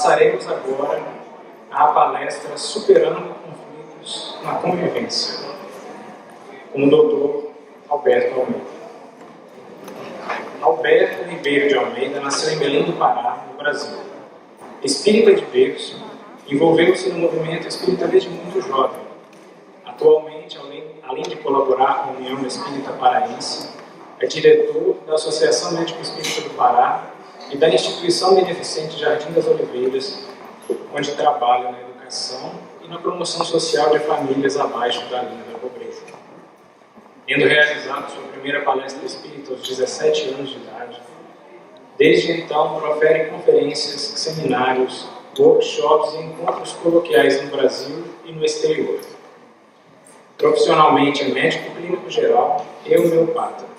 Passaremos agora à palestra Superando Conflitos na Convivência, com o Dr. Alberto Almeida. Alberto Ribeiro de Almeida nasceu em Belém do Pará, no Brasil. Espírita de berço, envolveu-se no movimento espírita desde muito jovem. Atualmente, além de colaborar com a União Espírita Paraense, é diretor da Associação Médico Espírita do Pará e da Instituição Beneficente Jardim das Oliveiras, onde trabalha na educação e na promoção social de famílias abaixo da linha da pobreza. Tendo realizado sua primeira palestra espírita aos 17 anos de idade, desde então profere conferências, seminários, workshops e encontros coloquiais no Brasil e no exterior. Profissionalmente é médico clínico geral e homeopata.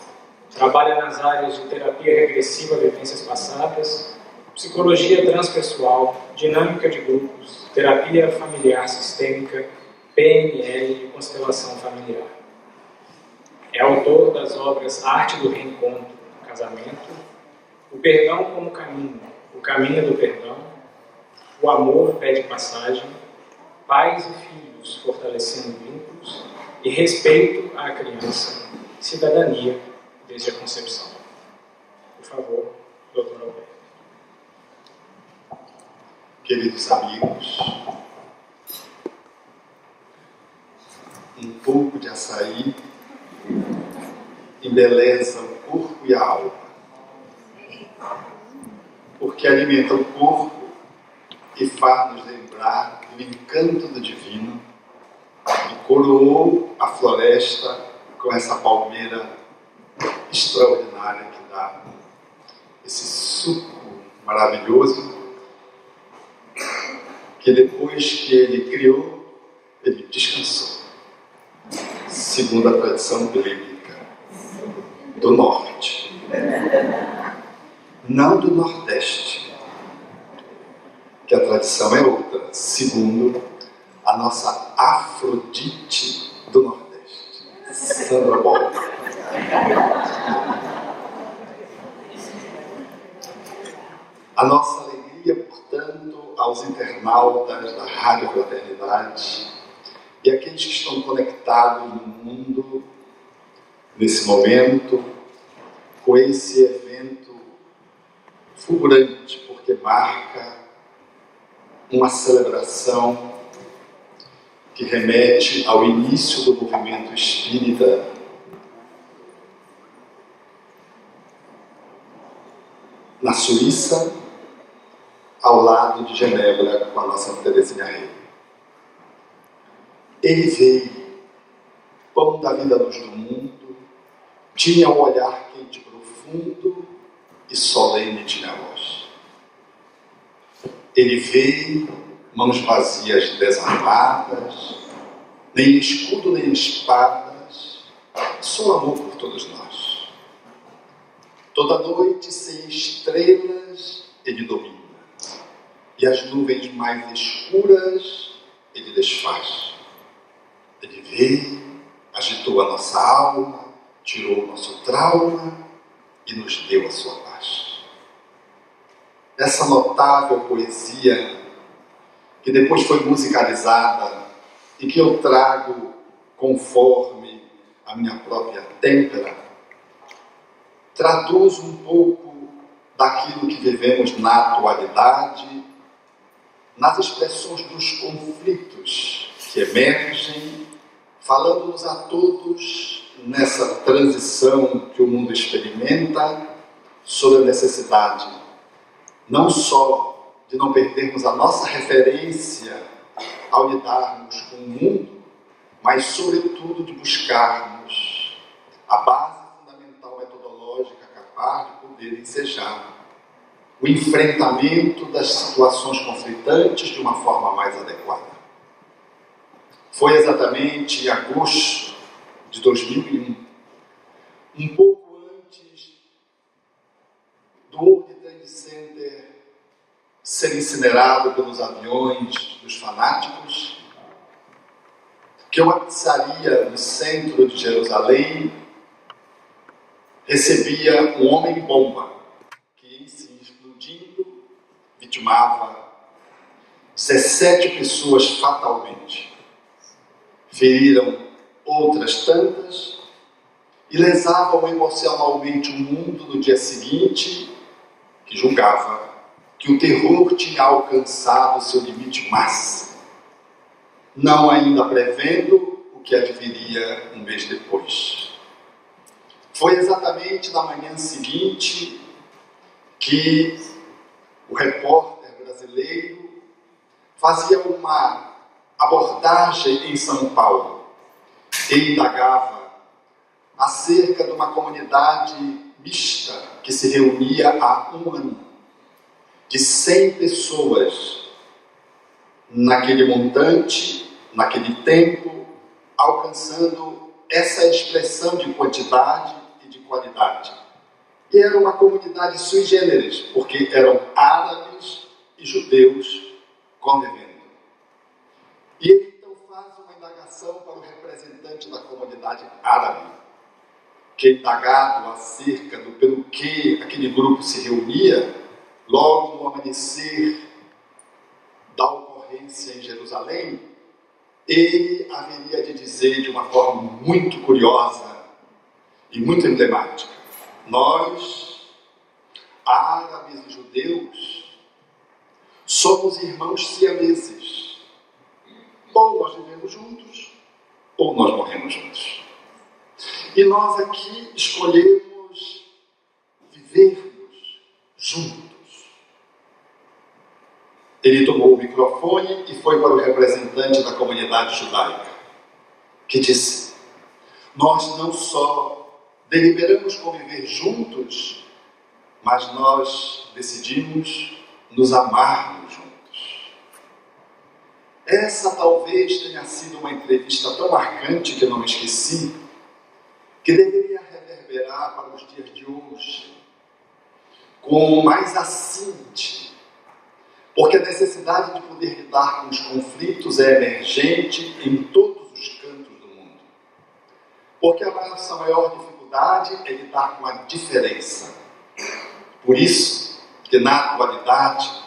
Trabalha nas áreas de terapia regressiva a vivências passadas, psicologia transpessoal, dinâmica de grupos, terapia familiar sistêmica, PNL e constelação familiar. É autor das obras Arte do Reencontro, Casamento, O Perdão como Caminho, O Caminho do Perdão, O Amor Pede Passagem, Pais e Filhos Fortalecendo Vínculos e Respeito à Criança, Cidadania desde a Concepção. Por favor, Dr. Alberto. Queridos amigos, um pouco de açaí embeleza o corpo e a alma, porque alimenta o corpo e faz-nos lembrar do encanto do divino e coroou a floresta com essa palmeira extraordinária que dá esse suco maravilhoso que depois que ele criou, ele descansou, segundo a tradição bíblica do norte, não do nordeste, que a tradição é outra, segundo a nossa Afrodite do nordeste, Sandra Boll. A nossa alegria, portanto, aos internautas da Rádio Fraternidade e aqueles que estão conectados no mundo nesse momento, com esse evento fulgurante, porque marca uma celebração que remete ao início do movimento espírita na Suíça, ao lado de Genebra, com a nossa Teresinha Rey. Ele veio, pão da vida, luz do mundo, tinha um olhar quente, profundo e solene tinha a voz. Ele veio, mãos vazias desarmadas, nem escudo nem espadas, só amor por todos nós. Toda noite sem estrelas ele domina, e as nuvens mais escuras ele desfaz. Ele veio, agitou a nossa alma, tirou o nosso trauma e nos deu a sua paz. Essa notável poesia, que depois foi musicalizada e que eu trago conforme a minha própria têmpera, traduz um pouco daquilo que vivemos na atualidade, nas expressões dos conflitos que emergem, falando-nos a todos nessa transição que o mundo experimenta sobre a necessidade não só de não perdermos a nossa referência ao lidarmos com o mundo, mas sobretudo de buscarmos a base fundamental metodológica capaz de poder ensejar o enfrentamento das situações conflitantes de uma forma mais adequada. Foi exatamente em agosto de 2001, um pouco antes do World Trade Center ser incinerado pelos aviões dos fanáticos, que uma pizzaria no centro de Jerusalém recebia um homem-bomba que, em se explodindo, vitimava 17 pessoas fatalmente. Feriram outras tantas e lesavam emocionalmente o mundo no dia seguinte, que julgava que o terror tinha alcançado seu limite máximo, não ainda prevendo o que adviria um mês depois. Foi exatamente na manhã seguinte que o repórter brasileiro fazia uma abordagem em São Paulo e indagava acerca de uma comunidade mista que se reunia há um ano, de 100 pessoas naquele montante, naquele tempo, alcançando essa expressão de quantidade e de qualidade. E era uma comunidade sui generis, porque eram árabes e judeus convivendo. E ele então faz uma indagação para o representante da comunidade árabe, que é indagado acerca do pelo que aquele grupo se reunia, logo no amanhecer da ocorrência em Jerusalém, ele haveria de dizer de uma forma muito curiosa e muito emblemática: nós, árabes e judeus, somos irmãos siameses. Ou nós vivemos juntos, ou nós morremos juntos. E nós aqui escolhemos vivermos juntos. Ele tomou o microfone e foi para o representante da comunidade judaica, que disse: nós não só deliberamos conviver juntos, mas nós decidimos nos amarmos juntos. Essa talvez tenha sido uma entrevista tão marcante que eu não esqueci, que deveria reverberar para os dias de hoje com mais acinte, porque a necessidade de poder lidar com os conflitos é emergente em todos os cantos do mundo. Porque a nossa maior dificuldade é lidar com a diferença. Por isso que na atualidade,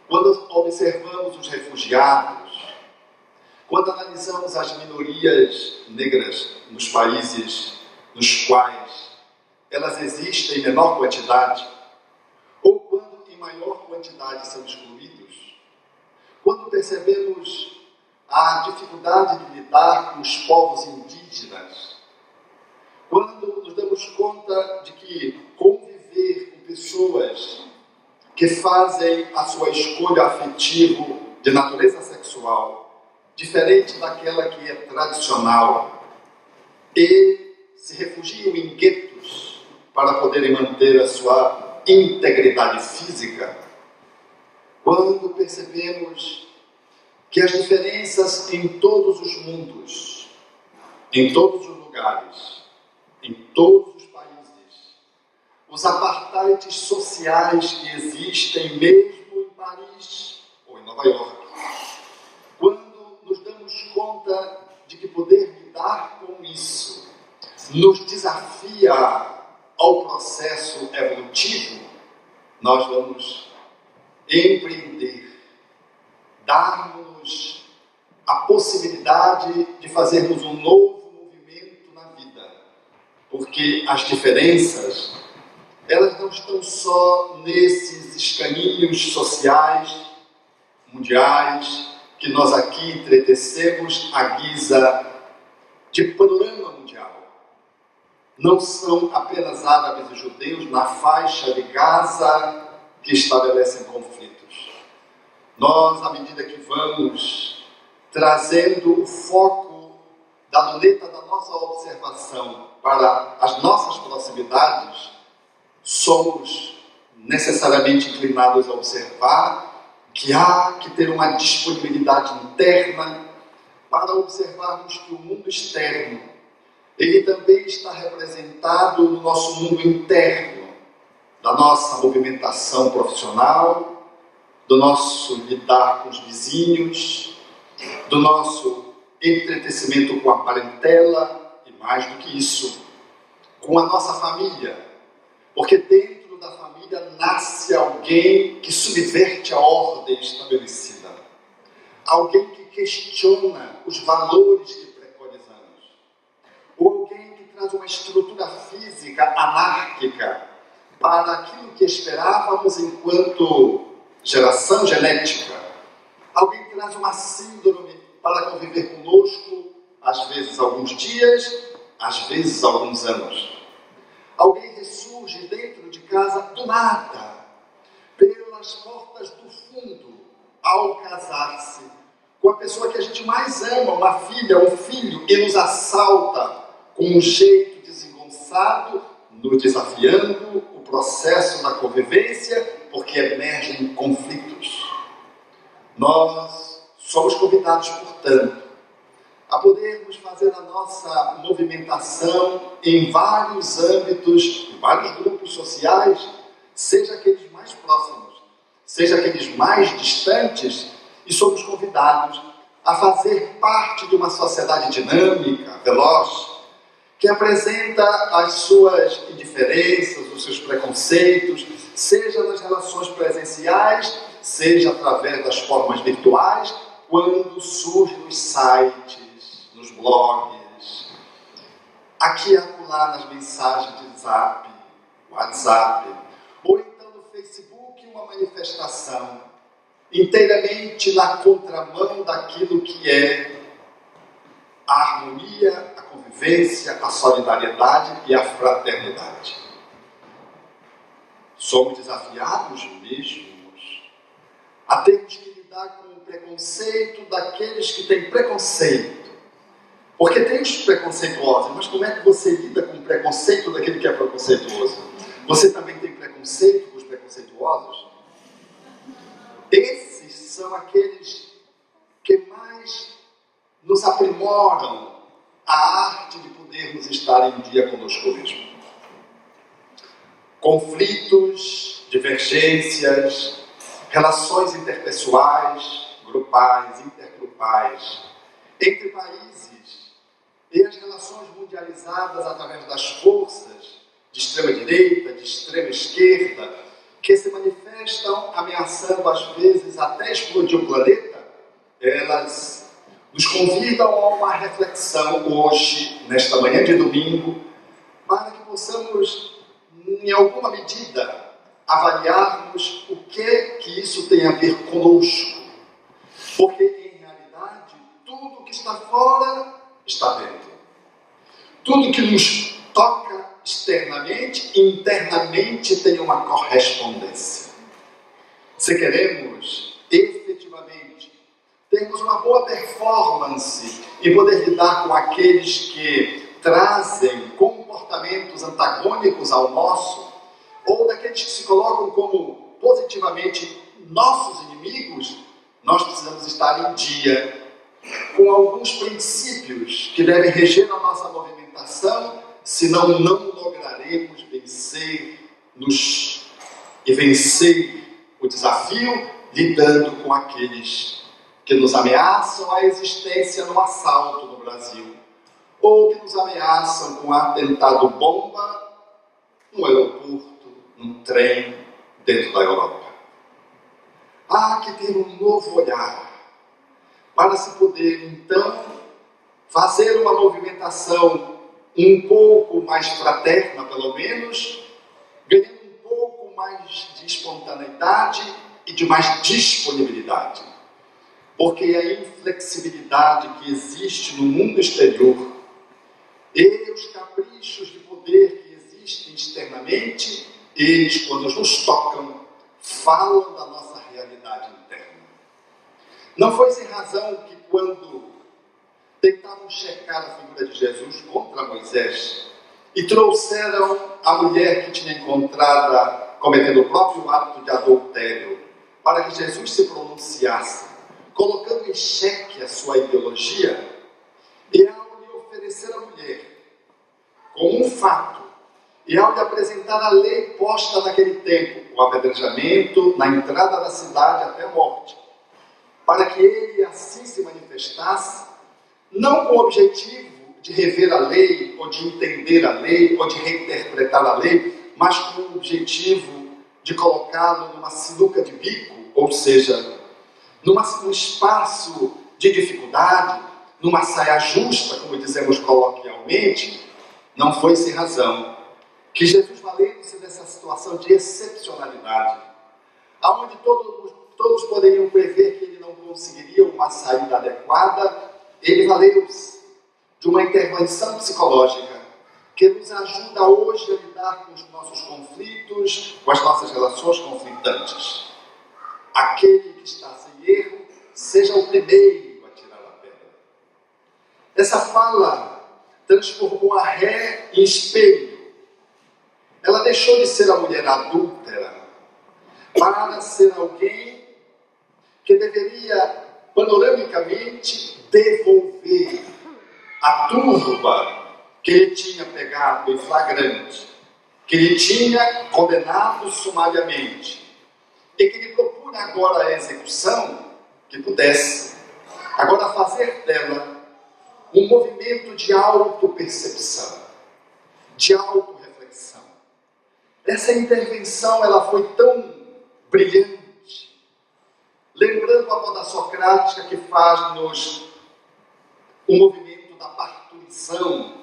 quando observamos os refugiados, quando analisamos as minorias negras nos países nos quais elas existem em menor quantidade, ou quando em maior quantidade são excluídos, quando percebemos a dificuldade de lidar com os povos indígenas, quando nos damos conta de que conviver com pessoas que fazem a sua escolha afetiva de natureza sexual diferente daquela que é tradicional e se refugiam em guetos para poderem manter a sua integridade física, quando percebemos que as diferenças em todos os mundos, em todos os lugares, em todos os países, os apartheids sociais que existem mesmo em Paris ou em Nova York, quando nos damos conta de que poder lidar com isso nos desafia ao processo evolutivo, nós vamos empreender, dar-nos a possibilidade de fazermos um novo movimento na vida, porque as diferenças, elas não estão só nesses escaninhos sociais, mundiais, que nós aqui entretecemos à guisa de panorama mundial. Não são apenas árabes e judeus na faixa de Gaza que estabelecem conflitos. Nós, à medida que vamos trazendo o foco da luneta da nossa observação para as nossas proximidades, somos necessariamente inclinados a observar que há que ter uma disponibilidade interna para observarmos que o mundo externo, ele também está representado no nosso mundo interno, da nossa movimentação profissional, do nosso lidar com os vizinhos, do nosso entretecimento com a parentela e, mais do que isso, com a nossa família. Porque dentro da família nasce alguém que subverte a ordem estabelecida. alguém que questiona os valores que preconizamos, ou alguém que traz uma estrutura física anárquica para aquilo que esperávamos enquanto geração genética, alguém que traz uma síndrome para conviver conosco, às vezes alguns dias, às vezes alguns anos. Alguém ressurge dentro de casa do nada, pelas portas do fundo, ao casar-se com a pessoa que a gente mais ama, uma filha, um filho, e nos assalta com um jeito desengonçado, nos desafiando o processo da convivência, porque emergem conflitos. Nós somos convidados, portanto, a podermos fazer a nossa movimentação em vários âmbitos, em vários grupos sociais, seja aqueles mais próximos, seja aqueles mais distantes, e somos convidados a fazer parte de uma sociedade dinâmica, veloz, que apresenta as suas indiferenças, os seus preconceitos, seja nas relações presenciais, seja através das formas virtuais, quando surgem nos sites, nos blogs, aqui e acolá nas mensagens de Zap, WhatsApp, ou então no Facebook, uma manifestação inteiramente na contramão daquilo que é a harmonia, a convivência, a solidariedade e a fraternidade. Somos desafiados mesmos a termos que lidar com o preconceito daqueles que têm preconceito. Porque tem os preconceituosos, mas como é que você lida com o preconceito daquele que é preconceituoso? Você também tem preconceito com os preconceituosos? Esses são aqueles que mais nos aprimoram a arte de podermos estar em dia conosco mesmo. Conflitos, divergências, relações interpessoais, grupais, intergrupais, entre países e as relações mundializadas através das forças de extrema-direita, de extrema-esquerda, que se manifestam ameaçando às vezes até explodir o planeta, elas nos convidam a uma reflexão hoje, nesta manhã de domingo, para que possamos, em alguma medida, avaliarmos o que isso tem a ver conosco. Porque, em realidade, tudo que está fora está dentro. Tudo que nos toca externamente e internamente tem uma correspondência. Se queremos efetivamente termos uma boa performance e poder lidar com aqueles que trazem comportamentos antagônicos ao nosso, ou daqueles que se colocam como positivamente nossos inimigos, nós precisamos estar em dia com alguns princípios que devem reger a nossa movimentação, senão não lograremos vencer o desafio lidando com aqueles que nos ameaçam a existência no assalto no Brasil, ou que nos ameaçam com atentado bomba no aeroporto, num trem dentro da Europa. Há que ter um novo olhar para se poder, então, fazer uma movimentação um pouco mais fraterna, pelo menos, ganhando um pouco mais de espontaneidade e de mais disponibilidade. Porque a inflexibilidade que existe no mundo exterior e os caprichos de poder que existem externamente, eles, quando nos tocam, falam da nossa realidade interna. Não foi sem razão que quando tentavam checar a figura de Jesus contra Moisés e trouxeram a mulher que tinha encontrada cometendo o próprio ato de adultério para que Jesus se pronunciasse, colocando em xeque a sua ideologia, e ao lhe oferecer a mulher como um fato, e ao lhe apresentar a lei posta naquele tempo, o apedrejamento na entrada da cidade até a morte, para que ele assim se manifestasse, não com o objetivo de rever a lei, ou de entender a lei, ou de reinterpretar a lei, mas com o objetivo de colocá-lo numa sinuca de bico, ou seja, num espaço de dificuldade, numa saia justa, como dizemos coloquialmente, não foi sem razão que Jesus, valendo-se dessa situação de excepcionalidade, aonde todos poderiam prever que ele não conseguiria uma saída adequada, ele valeu-se de uma intervenção psicológica que nos ajuda hoje a lidar com os nossos conflitos, com as nossas relações conflitantes. Aquele que está sem erro, seja o primeiro a tirar a pedra. Essa fala transformou a ré em espelho. Ela deixou de ser a mulher adúltera para ser alguém que deveria, panoramicamente, devolver a turba que ele tinha pegado em flagrante, que ele tinha condenado sumariamente, e que lhe propunha agora a execução, que pudesse agora fazer dela um movimento de autopercepção, de autorreflexão. Essa intervenção ela foi tão brilhante, lembrando a moda socrática que faz-nos o movimento da parturição,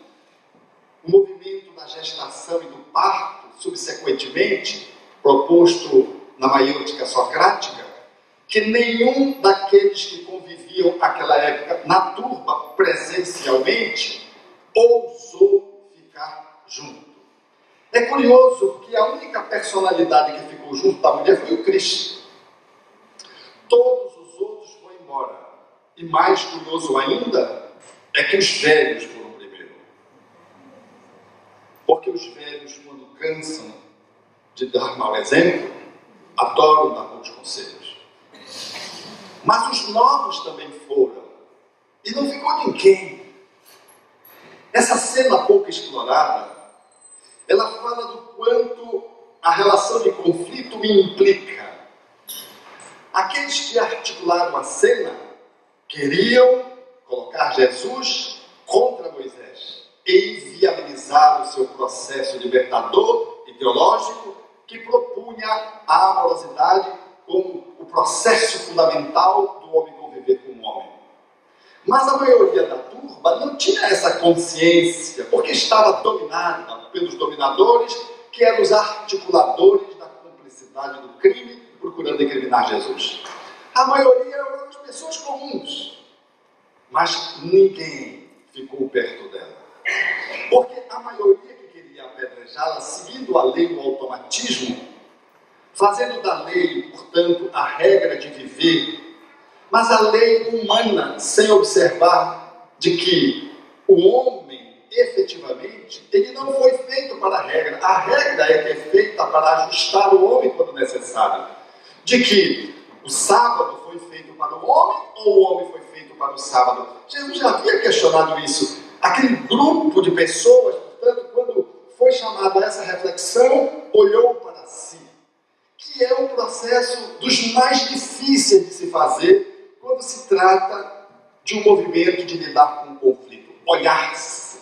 o movimento da gestação e do parto, subsequentemente, proposto na maiêutica socrática, que nenhum daqueles que conviviam naquela época na turba presencialmente ousou ficar junto. É curioso que a única personalidade que ficou junto da mulher foi o Cristo. Todos os outros foram embora. E mais curioso ainda é que os velhos foram primeiro. Porque os velhos, quando cansam de dar mau exemplo, adoram dar bons conselhos. Mas os novos também foram. E não ficou ninguém. Essa cena pouco explorada, ela fala do quanto a relação de conflito implica. Aqueles que articularam a cena queriam colocar Jesus contra Moisés e inviabilizar o seu processo libertador ideológico que propunha a amorosidade como o processo fundamental do homem conviver com o homem. Mas a maioria da turba não tinha essa consciência, porque estava dominada pelos dominadores, que eram os articuladores da cumplicidade do crime, procurando incriminar Jesus. A maioria eram as pessoas comuns, mas ninguém ficou perto dela. Porque a maioria que queria apedrejá-la, seguindo a lei do automatismo, fazendo da lei, portanto, a regra de viver, mas a lei humana, sem observar de que o homem, efetivamente, ele não foi feito para a regra. A regra é que é feita para ajustar o homem quando necessário. De que o sábado foi feito para o homem ou o homem foi feito para o sábado? Jesus já havia questionado isso. Aquele grupo de pessoas, portanto, quando foi chamado a essa reflexão, olhou para si. Que é um processo dos mais difíceis de se fazer quando se trata de um movimento de lidar com um conflito. Olhar-se.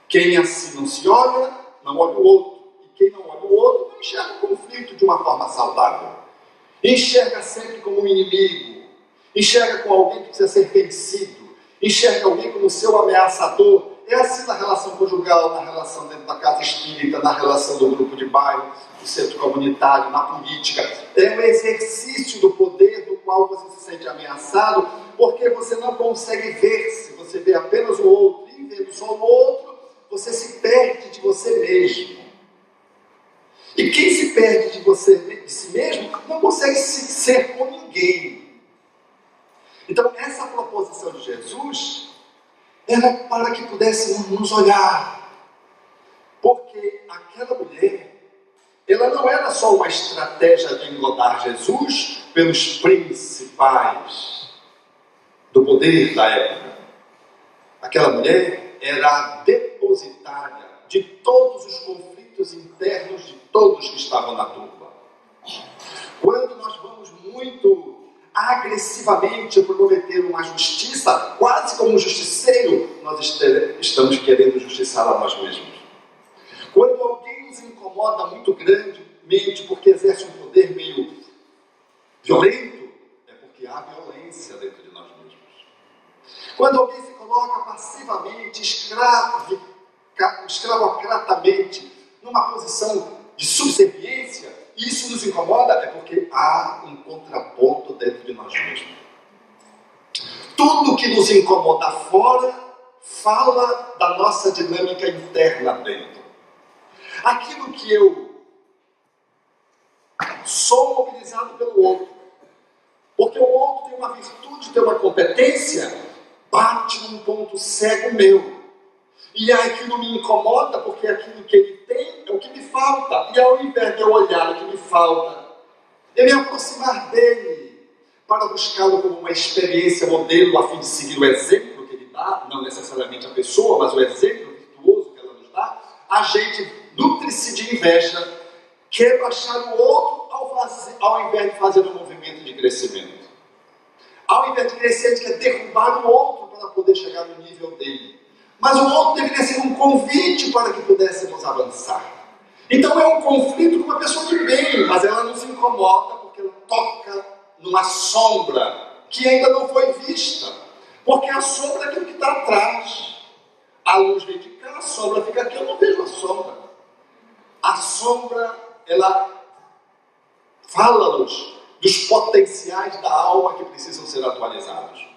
Quem assim não se olha, não olha o outro. E quem não olha o outro, não enxerga o conflito de uma forma saudável. Enxerga sempre como um inimigo. Enxerga como alguém que precisa ser vencido. Enxerga alguém como seu ameaçador. É assim na relação conjugal, na relação dentro da casa espírita, na relação do grupo de bairro, do centro comunitário, na política. É um exercício do poder do qual você se sente ameaçado, porque você não consegue ver-se, você vê apenas o outro. E vendo só o outro, você se perde de você mesmo. E quem se perde de si mesmo, não consegue ser com ninguém. Então, essa proposição de Jesus era para que pudéssemos nos olhar. Porque aquela mulher, ela não era só uma estratégia de engodar Jesus pelos principais do poder da época. Aquela mulher era a depositária de todos os conflitos internos de todos que estavam na turba. Quando nós vamos muito agressivamente prometer uma justiça, quase como um justiceiro, nós estamos querendo justiçar a nós mesmos. Quando alguém nos incomoda muito grandemente porque exerce um poder meio violento, é porque há numa posição de subserviência, e isso nos incomoda, é porque há um contraponto dentro de nós mesmos. Tudo que nos incomoda fora, fala da nossa dinâmica interna dentro. Aquilo que eu sou mobilizado pelo outro, porque o outro tem uma virtude, tem uma competência, bate num ponto cego meu. E aquilo me incomoda, porque aquilo que ele tem é o que me falta. E ao invés de eu olhar o que me falta, eu me aproximar dele, para buscá-lo como uma experiência modelo, a fim de seguir o exemplo que ele dá, não necessariamente a pessoa, mas o exemplo virtuoso que ela nos dá, a gente nutre-se de inveja, quer baixar o outro ao invés de fazer um movimento de crescimento. Ao invés de crescer, a gente quer derrubar o outro para poder chegar no nível dele. Mas o outro deveria ser um convite para que pudéssemos avançar. Então é um conflito com uma pessoa de bem, mas ela não se incomoda porque ela toca numa sombra que ainda não foi vista. Porque a sombra é aquilo que está atrás. A luz vem de cá, a sombra fica aqui, eu não vejo a sombra. A sombra, ela fala-nos dos potenciais da alma que precisam ser atualizados.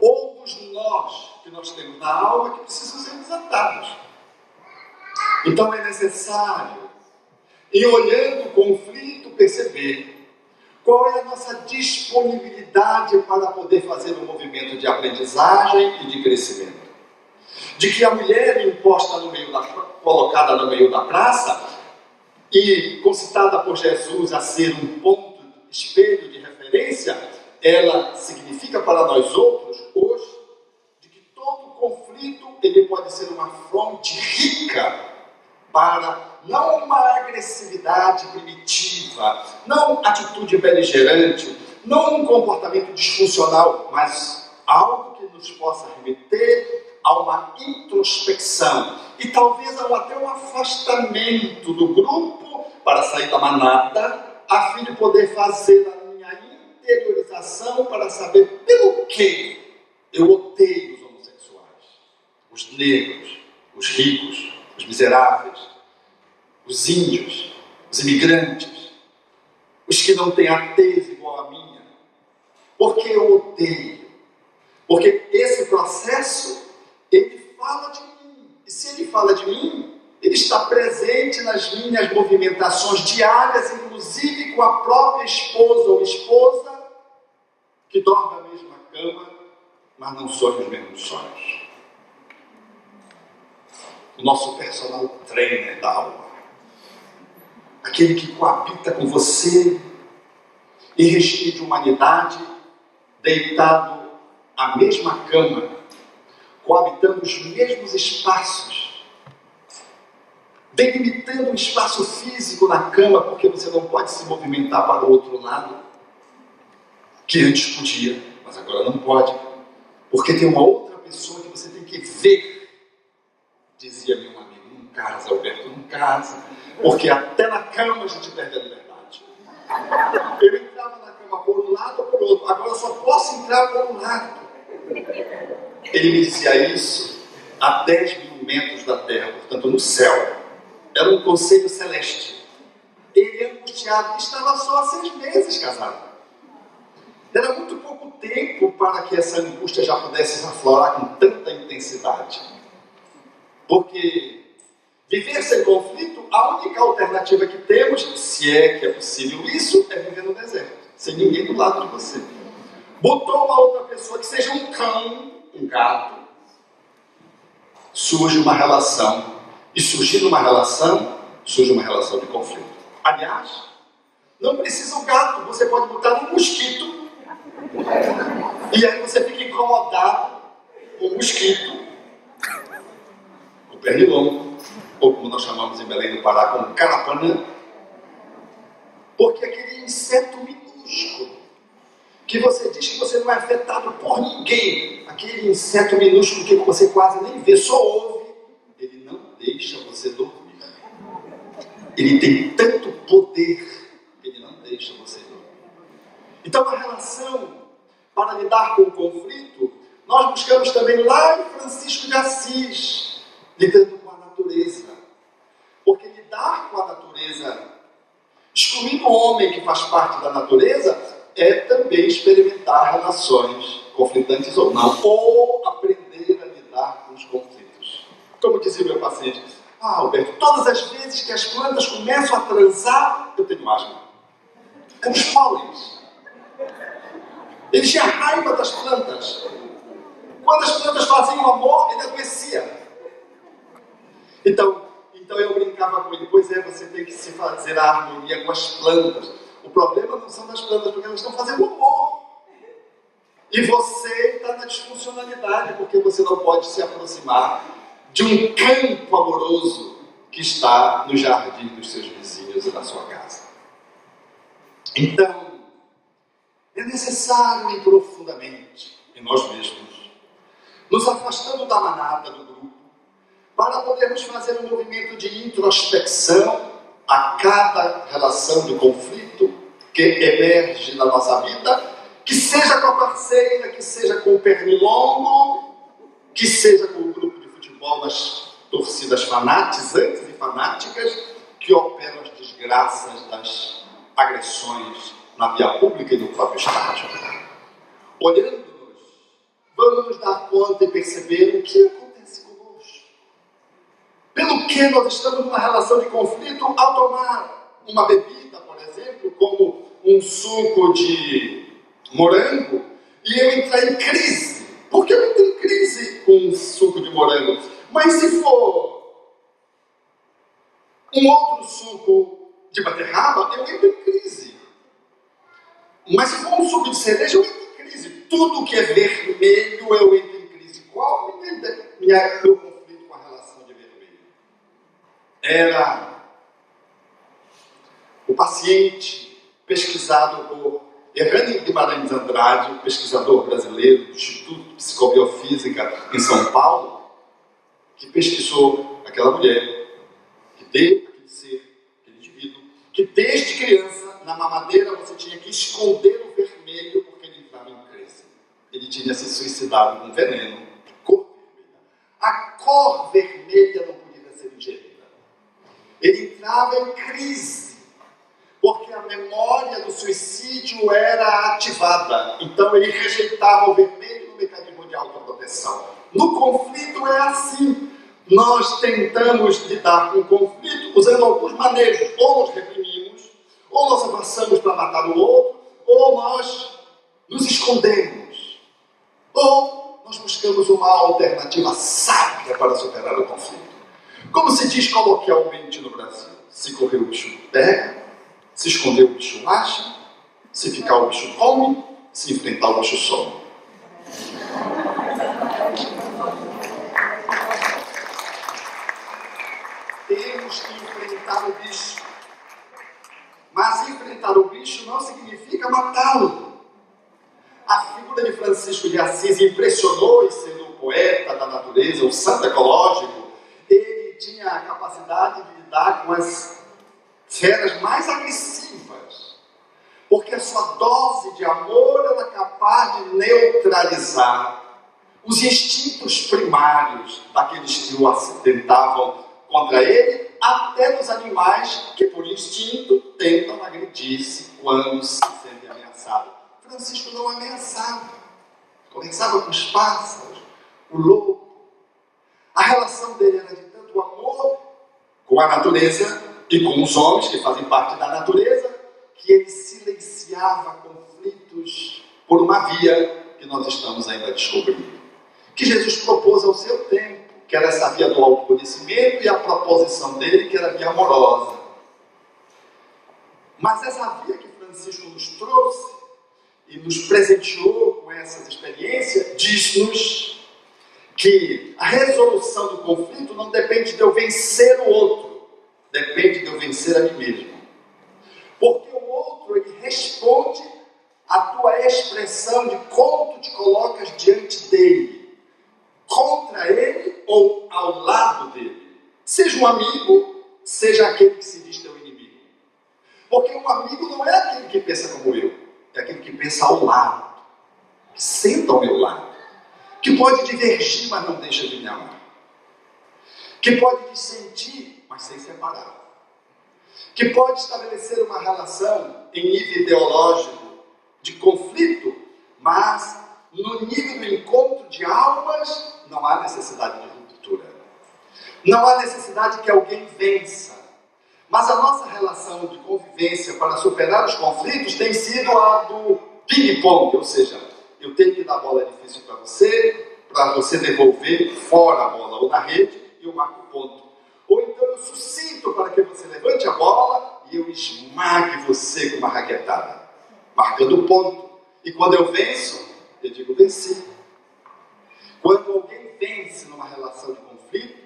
Ou dos nós que nós temos na alma que precisam ser desatados. Então é necessário, em olhando o conflito, perceber qual é a nossa disponibilidade para poder fazer um movimento de aprendizagem e de crescimento. De que a mulher imposta no meio colocada no meio da praça e concitada por Jesus a ser um ponto espelho de referência, ela significa para nós outros hoje de que todo conflito ele pode ser uma fonte rica para não uma agressividade primitiva, não atitude beligerante, não um comportamento disfuncional, mas algo que nos possa remeter a uma introspecção e talvez até um afastamento do grupo para sair da manada, a fim de poder fazer a minha interiorização para saber pelo que eu odeio os homossexuais, os negros, os ricos, os miseráveis, os índios, os imigrantes, os que não têm a tez igual a minha. Porque eu odeio. Porque esse processo, ele fala de mim. E se ele fala de mim, ele está presente nas minhas movimentações diárias, inclusive com a própria esposa ou esposa, que dorme na mesma cama, mas não sonha os mesmos sonhos. O nosso personal trainer da alma. Aquele que coabita com você em regime de humanidade, deitado à mesma cama, coabitando os mesmos espaços, delimitando um espaço físico na cama, porque você não pode se movimentar para o outro lado, que antes podia, mas agora não pode, porque tem uma outra pessoa que você tem que ver. Dizia meu amigo, não casa, Alberto, não casa, porque até na cama a gente perde a liberdade. Eu entrava na cama por um lado ou por outro, agora eu só posso entrar por um lado. Ele me dizia isso a 10.000 metros da terra, portanto no céu. Era um conselho celeste. Ele angustiado, estava só há 6 meses casado. Era muito pouco tempo para que essa angústia já pudesse aflorar com tanta intensidade. Porque viver sem conflito, a única alternativa que temos, se é que é possível isso, é viver no deserto, sem ninguém do lado de você. Botou uma outra pessoa que seja um cão, um gato, surge uma relação. E surgindo uma relação, surge uma relação de conflito. Aliás, não precisa um gato, você pode botar um mosquito. E aí você fica incomodado com o mosquito, o pernilongo, ou como nós chamamos em Belém do Pará, como carapanã. Porque aquele inseto minúsculo, que você diz que você não é afetado por ninguém, aquele inseto minúsculo que você quase nem vê, só ouve, ele não deixa você dormir. Ele tem tanto poder que ele não deixa você dormir. Então a relação para lidar com o conflito, nós buscamos também lá em Francisco de Assis, lidando com a natureza. Porque lidar lidar com a natureza. Excluir o homem que faz parte da natureza é também experimentar relações conflitantes ou não, ou aprender a lidar com os conflitos. Como dizia o meu paciente, Alberto, todas as vezes que as plantas começam a transar, eu tenho asma. É os pólenes. Ele tinha raiva das plantas. Quando as plantas faziam amor, ele adoecia. Então eu brincava com ele, pois é, você tem que se fazer a harmonia com as plantas. O problema não são das plantas, porque elas estão fazendo amor. E você está na disfuncionalidade, porque você não pode se aproximar de um campo amoroso que está no jardim dos seus vizinhos e na sua casa. Então, é necessário ir profundamente em nós mesmos, nos afastando da manada, do grupo, para podermos fazer um movimento de introspecção a cada relação de conflito que emerge na nossa vida, que seja com a parceira, que seja com o pernilongo, que seja com o grupo de futebol das torcidas fanatizantes e fanáticas que operam as desgraças das agressões na via pública e no próprio estádio. Olhando-nos, vamos nos dar conta e perceber o que acontece conosco. Pelo que nós estamos numa relação de conflito ao tomar uma bebida, por exemplo, como um suco de morango, e eu entrar em crise. Por que eu entro em crise com um suco de morango? Mas se for um outro suco de beterraba, eu entro em crise. Mas se for um suco de cereja, eu entro em crise. Tudo que é vermelho, eu entro em crise. Qual meu conflito com a relação de vermelho? Era o paciente pesquisado por Hernani Guimarães Andrade, pesquisador brasileiro do Instituto de Psicobiofísica em São Paulo, que pesquisou aquela mulher, que deu aquele ser, aquele indivíduo, que desde criança, na mamadeira, você tinha que esconder o vermelho porque ele entrava em crise. Ele tinha se suicidado com veneno de cor vermelha. A cor vermelha não podia ser ingerida. Ele entrava em crise, porque a memória do suicídio era ativada. Então ele rejeitava o vermelho no mecanismo de autoproteção. No conflito é assim. Nós tentamos lidar com o conflito usando alguns maneiros. Ou nos reprimimos, ou nós avançamos para matar o outro, ou nós nos escondemos, ou nós buscamos uma alternativa sábia para superar o conflito. Como se diz coloquialmente no Brasil, se correr o bicho pega, se esconder o bicho acha, se ficar o bicho come, se enfrentar o bicho some. Temos que enfrentar o bicho. Mas enfrentar o bicho não significa matá-lo. A figura de Francisco de Assis impressionou, e sendo um poeta da natureza, um santo ecológico, ele tinha a capacidade de lidar com as feras mais agressivas, porque a sua dose de amor era capaz de neutralizar os instintos primários daqueles que o atentavam contra ele, até dos animais que, por instinto, tentam agredir-se quando se sentem ameaçados. Francisco não ameaçava, conversava com os pássaros, o lobo. A relação dele era de tanto amor com a natureza e com os homens que fazem parte da natureza, que ele silenciava conflitos por uma via que nós estamos ainda descobrindo, que Jesus propôs ao seu tempo, que era essa via do autoconhecimento, e a proposição dele, que era a via amorosa. Mas essa via que Francisco nos trouxe e nos presenteou com essas experiências, diz-nos que a resolução do conflito não depende de eu vencer o outro, depende de eu vencer a mim mesmo. Porque o outro, ele responde à tua expressão de como tu te colocas diante dele, contra ele ou ao lado dele. Seja um amigo, seja aquele que se diz teu inimigo. Porque um amigo não é aquele que pensa como eu, é aquele que pensa ao lado, que senta ao meu lado, que pode divergir, mas não deixa de me amar, que pode dissentir, mas sem separar. que pode estabelecer uma relação em nível ideológico de conflito, mas no nível do encontro de almas não há necessidade de ruptura. Não há necessidade que alguém vença. Mas a nossa relação de convivência para superar os conflitos tem sido a do ping-pong, ou seja, eu tenho que dar a bola difícil para você devolver fora a bola ou na rede e eu marco o ponto. Ou então eu suscito para que você levante a bola e eu esmague você com uma raquetada, marcando o ponto. E quando eu venço, eu digo venci. Quando alguém vence numa relação de conflito,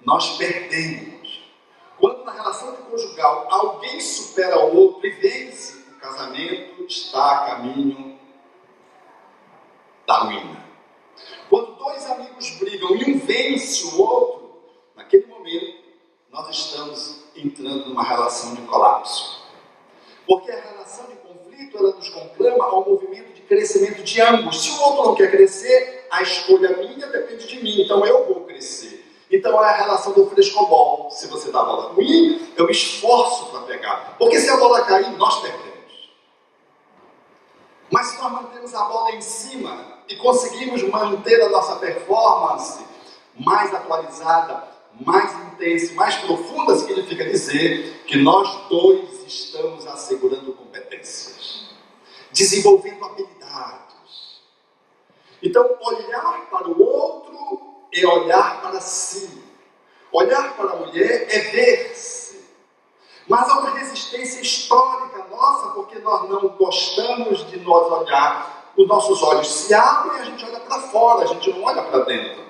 nós perdemos. Quando na relação conjugal alguém supera o outro e vence, o casamento está a caminho da ruína. Quando dois amigos brigam e um vence o outro, naquele momento nós estamos entrando numa relação de colapso. Porque a relação de conflito, ela nos conclama ao movimento de crescimento de ambos. Se o outro não quer crescer, a escolha minha depende de mim, então eu vou crescer. Então é a relação do frescobol. Se você dá a bola ruim, eu me esforço para pegar. Porque se a bola cair, nós perdemos. Mas se nós mantemos a bola em cima e conseguimos manter a nossa performance mais atualizada, mais intensa, mais profunda, significa dizer que nós dois estamos assegurando competências, desenvolvendo habilidades. Então, olhar para o outro é olhar para si. Olhar para a mulher é ver-se. Mas há uma resistência histórica nossa, porque nós não gostamos de nós olhar. Os nossos olhos se abrem e a gente olha para fora, a gente não olha para dentro.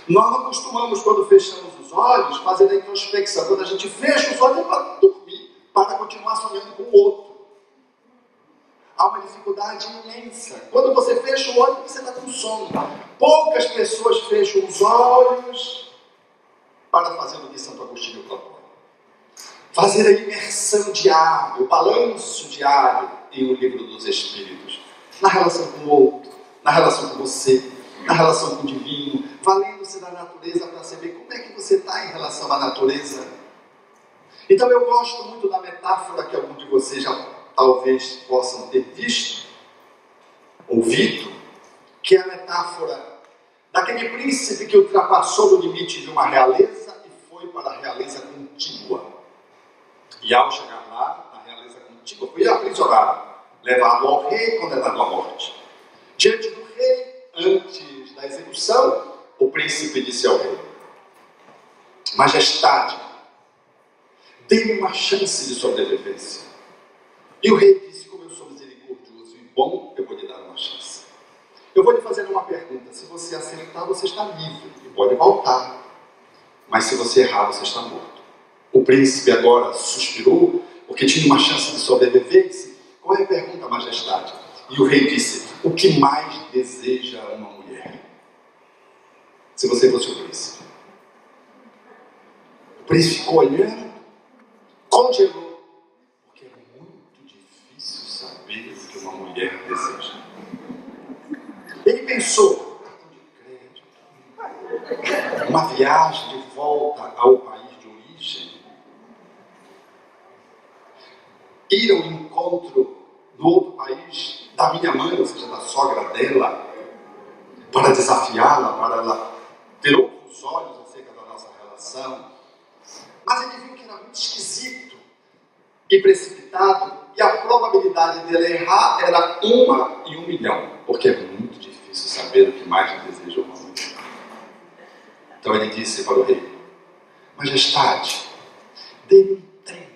Nós não costumamos, quando fechamos os olhos, fazer a introspecção. Quando a gente fecha os olhos é para dormir, para continuar sonhando com o outro. Há uma dificuldade imensa. Quando você fecha o olho, você está com sono. Poucas pessoas fecham os olhos para fazer o que Santo Agostinho propõe. Fazer a imersão diária, o balanço diário em O Livro dos Espíritos. Na relação com o outro, na relação com você, na relação com o divino, valendo-se da natureza para saber como é que você está em relação à natureza. Então eu gosto muito da metáfora que alguns de vocês já talvez possam ter visto, ouvido, que é a metáfora daquele príncipe que ultrapassou o limite de uma realeza e foi para a realeza contígua. E ao chegar lá, na realeza contígua, foi aprisionado, levado ao rei, condenado à morte. Diante do rei, antes da execução, o príncipe disse ao rei: Majestade, dê-me uma chance de sobrevivência. E o rei disse: como eu sou misericordioso e bom, eu vou lhe dar uma chance. Eu vou lhe fazer uma pergunta. Se você acertar, você está livre e pode voltar. Mas se você errar, você está morto. O príncipe agora suspirou, porque tinha uma chance de sobreviver, e disse: qual é a pergunta, majestade? E o rei disse: o que mais deseja uma mulher? Se você fosse o príncipe. O príncipe ficou olhando, congelou. Uma mulher deseja. Ele pensou: cartão de crédito, uma viagem de volta ao país de origem, ir ao encontro no outro país da minha mãe, ou seja, da sogra dela, para desafiá-la, para ela ter outros olhos acerca da nossa relação. Mas ele viu que era muito esquisito e precipitado. E a probabilidade dele errar era 1 em 1 milhão, porque é muito difícil saber o que mais deseja uma mulher. Então ele disse para o rei: Majestade, dê-me um tempo.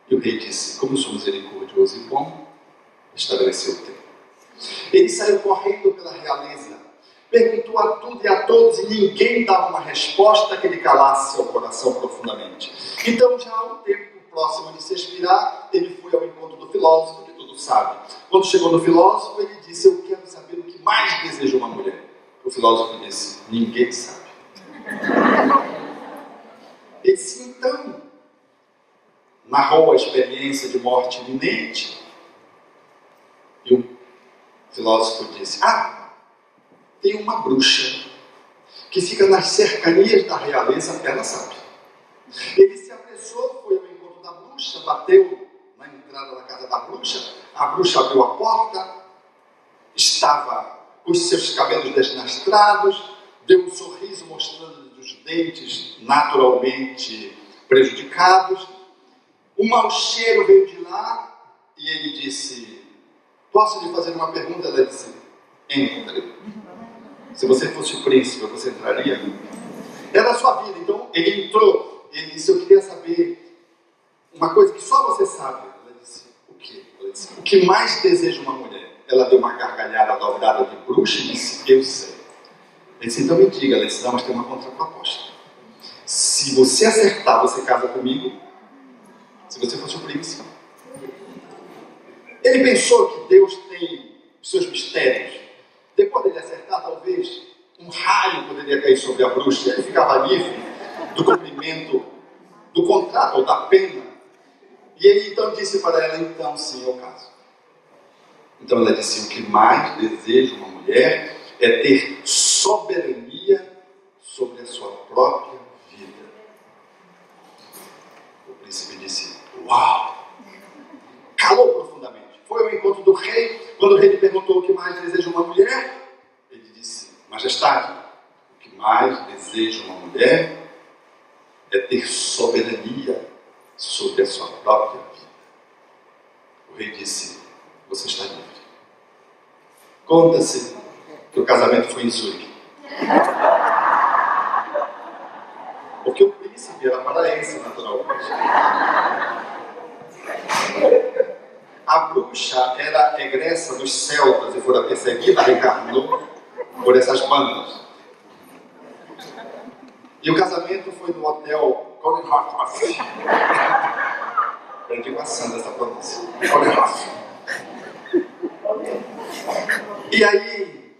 E o rei disse: como eu sou misericordioso e bom, estabeleceu o tempo. Ele saiu correndo pela realeza, perguntou a tudo e a todos, e ninguém dava uma resposta que lhe calasse seu coração profundamente. Então, já há um tempo próximo de se expirar, ele foi ao encontro do filósofo, que tudo sabe. Quando chegou no filósofo, ele disse: eu quero saber o que mais deseja uma mulher. O filósofo disse: ninguém sabe. Ele disse: então, narrou a experiência de morte iminente. E o filósofo disse: tem uma bruxa que fica nas cercanias da realeza, ela sabe. Ele se apressou, foi ao encontro da bruxa, bateu na entrada da casa da bruxa. A bruxa abriu a porta, estava com os seus cabelos desnastrados, deu um sorriso mostrando os dentes naturalmente prejudicados. Um mau cheiro veio de lá e ele disse: posso lhe fazer uma pergunta? Ela disse: entre. Se você fosse o príncipe, você entraria? Era a sua vida. Então ele entrou. Ele disse: eu queria saber uma coisa que só você sabe. Ela disse: o quê? Ela disse: o que mais deseja uma mulher? Ela deu uma gargalhada dobrada de bruxa e disse: eu sei. Ele disse: então me diga. Ela disse: não, mas tem uma contraproposta. Se você acertar, você casa comigo. Se você fosse o príncipe. Ele pensou que Deus tem os seus mistérios. Depois dele acertar, talvez um raio poderia cair sobre a bruxa. Ele ficava livre do cumprimento do contrato ou da pena. E ele então disse para ela: então sim, eu caso. Então ela disse: o que mais deseja uma mulher é ter soberania sobre a sua própria vida. O príncipe disse: uau! Calou profundamente. Foi ao encontro do rei. Quando o rei lhe perguntou o que mais deseja uma mulher, ele disse: majestade, o que mais deseja uma mulher é ter soberania sobre a sua própria vida. O rei disse: você está livre. Conta-se que o casamento foi em Zurique. Porque o príncipe era paraense, naturalmente. A bruxa era egressa dos celtas e fora perseguida, reencarnou por essas bandas. E o casamento foi no hotel Kolenhof. Aprendi com a Sandra essa pronúncia. Kolenhof. E aí,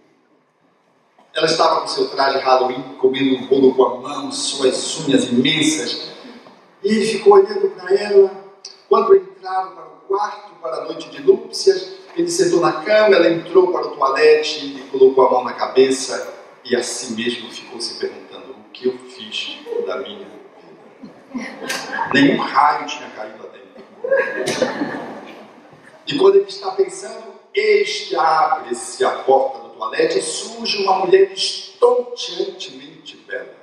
ela estava com seu traje Halloween, comendo um bolo com a mão, suas unhas imensas. E ele ficou olhando para ela. Quando entraram para o quarto, para a noite de núpcias, ele sentou na cama, ela entrou para o toalete e colocou a mão na cabeça e assim mesmo ficou se perguntando: o que eu fiz da minha vida? Nenhum raio tinha caído dentro. E quando ele está pensando, eis que abre-se a porta do toalete e surge uma mulher estonteantemente bela,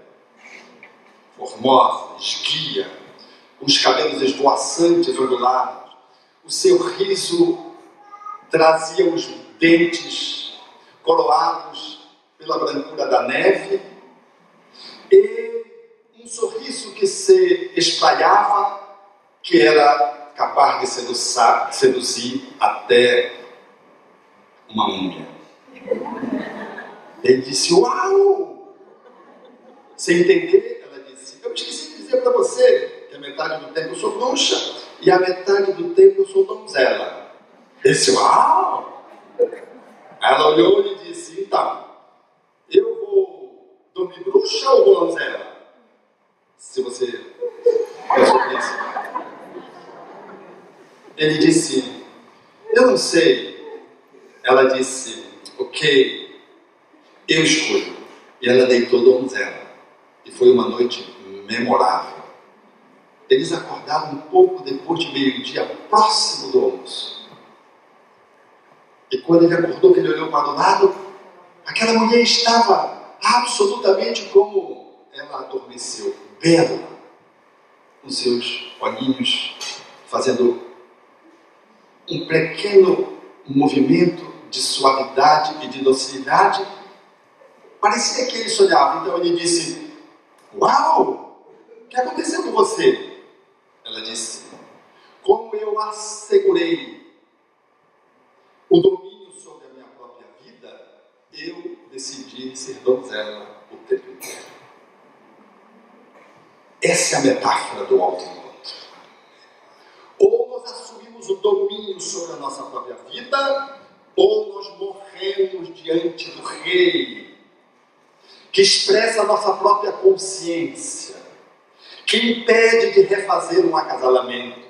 formosa, esguia, com os cabelos esvoaçantes ondulados. O seu riso trazia os dentes coroados pela brancura da neve e um sorriso que se espraiava, que era capaz de seduzir até uma múmia. Ele disse: uau! Sem entender, ela disse: eu esqueci de dizer para você que a metade do tempo eu sou bruxa e a metade do tempo eu sou donzela. Ele disse: uau! Ela olhou e disse: então, eu vou dormir bruxa ou donzela? Se você pensou nisso. Ele disse: eu não sei. Ela disse: ok, eu escolho. E ela deitou donzela. E foi uma noite memorável. Eles acordaram um pouco depois de meio-dia, próximo do almoço. E quando ele acordou, que ele olhou para o lado, aquela mulher estava absolutamente como ela adormeceu, bela, com seus olhinhos fazendo um pequeno movimento de suavidade e de docilidade. Parecia que ele sonhava. Então ele disse: uau! O que aconteceu com você? Ela disse: como eu assegurei o domínio sobre a minha própria vida, eu decidi ser donzela o tempo inteiro. Essa é a metáfora do autoencontro. Ou nós assumimos o domínio sobre a nossa própria vida, ou nós morremos diante do Rei, que expressa a nossa própria consciência, que impede de refazer um acasalamento,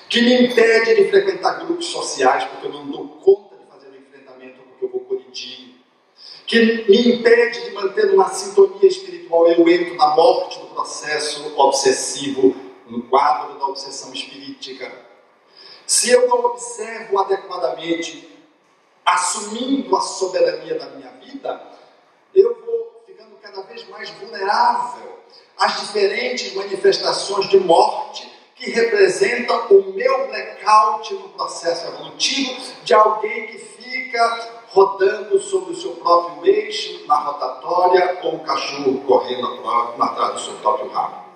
que me impede de frequentar grupos sociais porque eu não dou conta de fazer o enfrentamento porque eu vou colidir, que me impede de manter uma sintonia espiritual. Eu entro na morte do processo obsessivo no quadro da obsessão espirítica. Se eu não observo adequadamente, assumindo a soberania da minha vida, eu vou ficando cada vez mais vulnerável às diferentes manifestações de morte que representam o meu blackout no processo evolutivo de alguém que fica rodando sobre o seu próprio eixo, na rotatória, ou um cachorro correndo atrás do seu próprio rabo.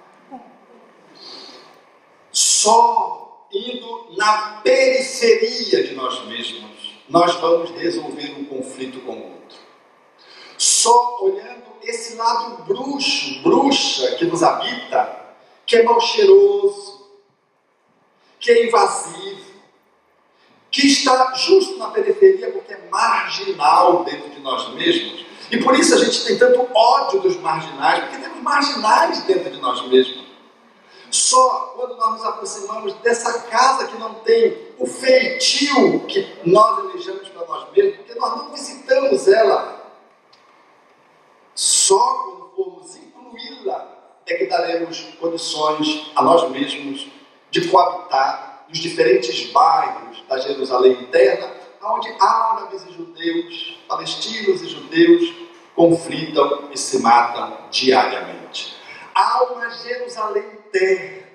Só indo na periferia de nós mesmos, nós vamos resolver um conflito com o outro. Só olhando esse lado bruxa que nos habita, que é mal cheiroso, que é invasivo, que está justo na periferia porque é marginal dentro de nós mesmos. E por isso a gente tem tanto ódio dos marginais, porque temos marginais dentro de nós mesmos. Só quando nós nos aproximamos dessa casa que não tem o feitio que nós elejamos para nós mesmos, porque nós não visitamos ela, só quando formos incluí-la é que daremos condições a nós mesmos de coabitar nos diferentes bairros da Jerusalém interna, onde árabes e judeus, palestinos e judeus conflitam e se matam diariamente. Há uma Jerusalém interna.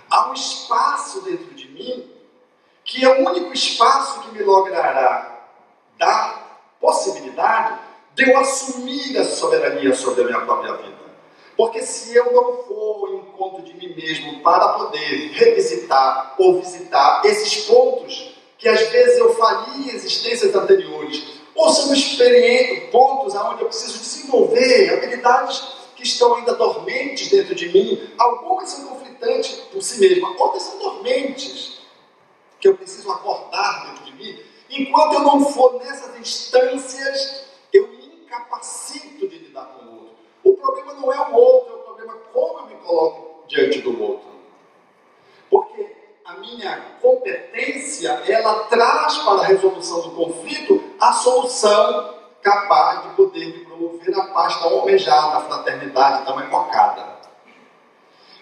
Há um espaço dentro de mim que é o único espaço que me logrará dar possibilidade de eu assumir a soberania sobre a minha própria vida. Porque se eu não for ao encontro de mim mesmo para poder revisitar ou visitar esses pontos que às vezes eu fali em existências anteriores, ou são pontos onde eu preciso desenvolver habilidades que estão ainda dormentes dentro de mim, algumas são conflitantes por si mesmas, outras são dormentes, que eu preciso acordar dentro de mim. Enquanto eu não for nessas instâncias, eu me incapacito de lidar com o outro. O problema não é o outro, é o problema como eu me coloco diante do outro. Porque a minha competência, ela traz para a resolução do conflito a solução capaz de poder me promover a paz tão almejada, a fraternidade tão evocada.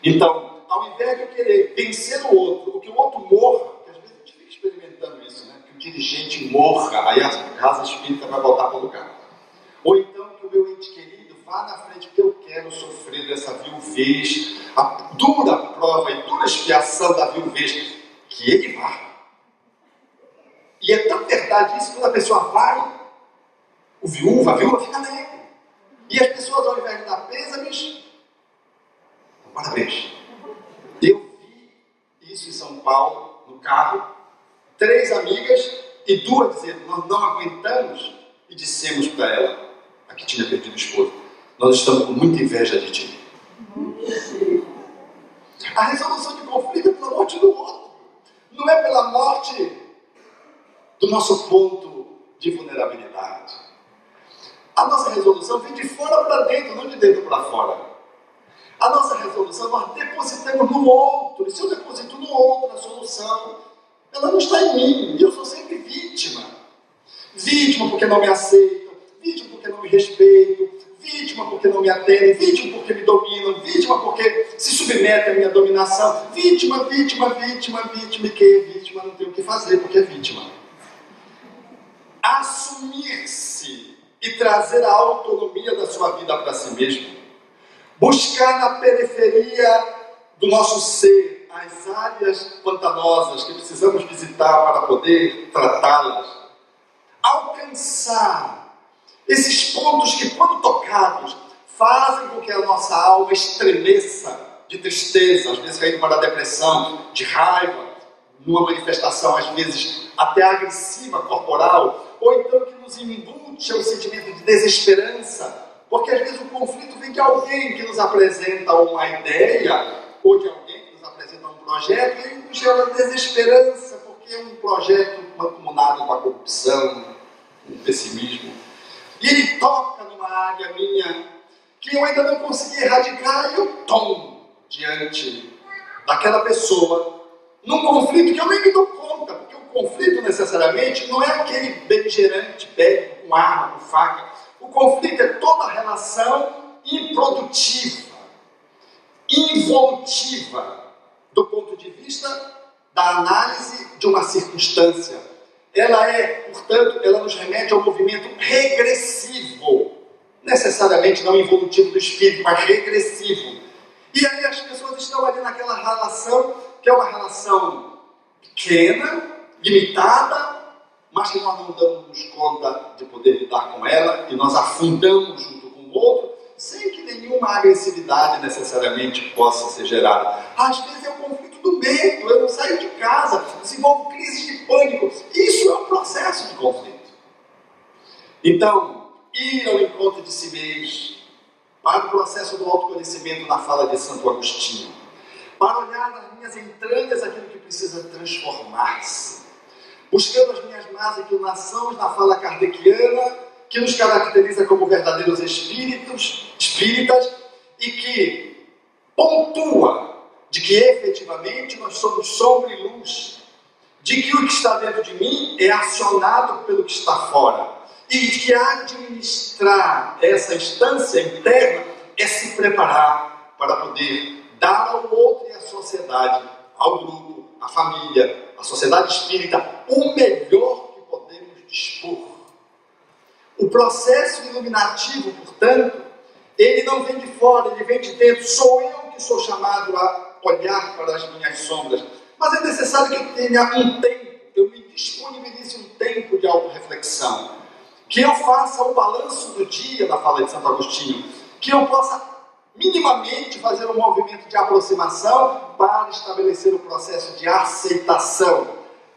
Então, ao invés de eu querer vencer o outro, ou que o outro morra, porque às vezes a gente fica experimentando isso, né? Que o dirigente morra, aí a casa espírita vai voltar para o lugar. Ou então que o meu ente querido vá na frente, porque eu quero sofrer dessa viuvez, a dura prova e dura expiação da viuvez, que ele vá. E é tão verdade isso, quando a pessoa vai, a viúva fica alegre. E as pessoas, ao invés de dar pêsames, parabéns. Eu vi isso em São Paulo, no carro, 3 amigas e 2 dizendo, nós não aguentamos, e dissemos para ela, a que tinha perdido o esposo, nós estamos com muita inveja de ti. A resolução de conflito é pela morte do outro, não é pela morte do nosso ponto de vulnerabilidade. A nossa resolução vem de fora para dentro, não de dentro para fora. A nossa resolução nós depositamos no outro, e se eu deposito no outro a solução, ela não está em mim, e eu sou sempre vítima. Vítima porque não me aceitam, vítima porque não me respeitam, vítima porque não me atendem, vítima porque me dominam, vítima porque se submetem à minha dominação, vítima, e que vítima não tem o que fazer porque é vítima. Assumir-se e trazer a autonomia da sua vida para si mesmo. Buscar na periferia do nosso ser as áreas pantanosas que precisamos visitar para poder tratá-las. Alcançar esses pontos que, quando tocados, fazem com que a nossa alma estremeça de tristeza, às vezes caindo para a depressão, de raiva, numa manifestação, às vezes, até agressiva, corporal, ou então que nos embute ao sentimento de desesperança, porque às vezes o conflito vem de alguém que nos apresenta uma ideia, ou de alguém que nos apresenta um projeto, e nos gera desesperança, porque é um projeto mancomunado com a corrupção, com o pessimismo. E ele toca numa área minha que eu ainda não consegui erradicar, e eu tomo diante daquela pessoa num conflito que eu nem me dou conta, porque o conflito necessariamente não é aquele beligerante, bélico, com arma, com faca. O conflito é toda a relação improdutiva, involutiva do ponto de vista da análise de uma circunstância. Ela portanto, ela nos remete ao movimento regressivo, necessariamente não involutivo do espírito, mas regressivo. E aí as pessoas estão ali naquela relação, que é uma relação pequena, limitada, mas que nós não damos conta de poder lidar com ela, e nós afundamos junto com o outro, sem que nenhuma agressividade necessariamente possa ser gerada. Às vezes é o conflito do medo, eu não saio de casa, desenvolvo crises de pânico. Isso é um processo de conflito. Então, ir ao encontro de si mesmo, para o processo do autoconhecimento na fala de Santo Agostinho, para olhar nas minhas entranhas aquilo que precisa transformar-se, buscando as minhas más inclinações na fala kardeciana, que nos caracteriza como verdadeiros espíritas, e que pontua de que efetivamente nós somos sombra e luz, de que o que está dentro de mim é acionado pelo que está fora, e de que administrar essa instância interna é se preparar para poder dar ao outro e à sociedade, ao grupo, à família, à sociedade espírita, o melhor que podemos dispor. O processo iluminativo, portanto, ele não vem de fora, ele vem de dentro. Sou eu que sou chamado a olhar para as minhas sombras. Mas é necessário que eu tenha um tempo, eu me disponibilize um tempo de autorreflexão. Que eu faça o balanço do dia da fala de Santo Agostinho. Que eu possa minimamente fazer um movimento de aproximação para estabelecer o processo de aceitação,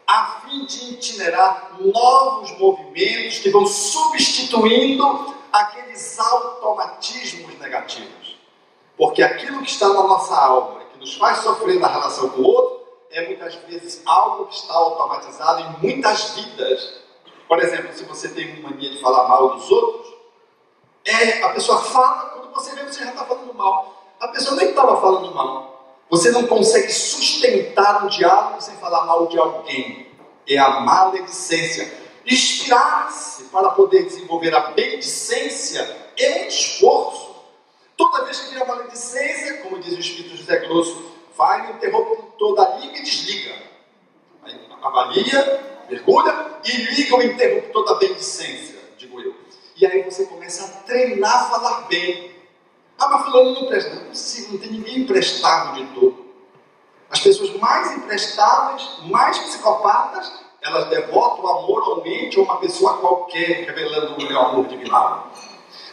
a fim de itinerar novos movimentos que vão substituindo aqueles automatismos negativos. Porque aquilo que está na nossa alma, que nos faz sofrer na relação com o outro, é muitas vezes algo que está automatizado em muitas vidas. Por exemplo, se você tem uma mania de falar mal dos outros, a pessoa fala, quando você vê, você já está falando mal. A pessoa nem estava falando mal. Você não consegue sustentar um diálogo sem falar mal de alguém. É a maledicência. Inspirar-se para poder desenvolver a bendicência é um esforço. Toda vez que vem a maledicência, como diz o Espírito José Grosso, vai no interruptor da liga e desliga. Aí avalia, mergulha e liga o interruptor da bendicência, digo eu. E aí você começa a treinar a falar bem. Ah, mas fulano não presta. Não é possível, não tem ninguém imprestável de todo. As pessoas mais imprestáveis, mais psicopatas, elas devotam amoralmente a uma pessoa qualquer, revelando o meu amor divinal.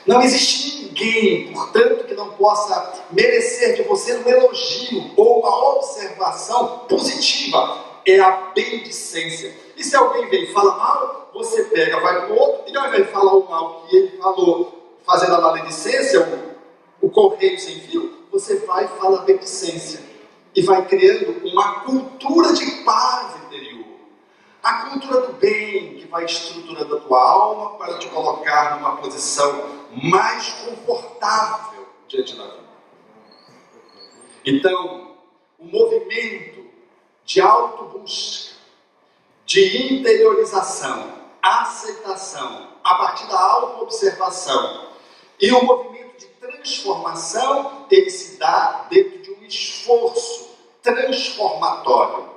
Não existe ninguém, portanto, que não possa merecer de você um elogio ou uma observação positiva. É a bendicência. E se alguém vem e fala mal, você pega, vai para o outro, e ao invés de falar o mal que ele falou, fazendo a maledicência, o correio sem fio, você vai e fala a bendicência. E vai criando uma cultura de paz interior. A cultura do bem, que vai estruturando a tua alma para te colocar numa posição mais confortável diante da vida. Então, o movimento de autobusca, de interiorização, aceitação, a partir da autoobservação, e o movimento de transformação, ele se dá dentro de um esforço transformatório.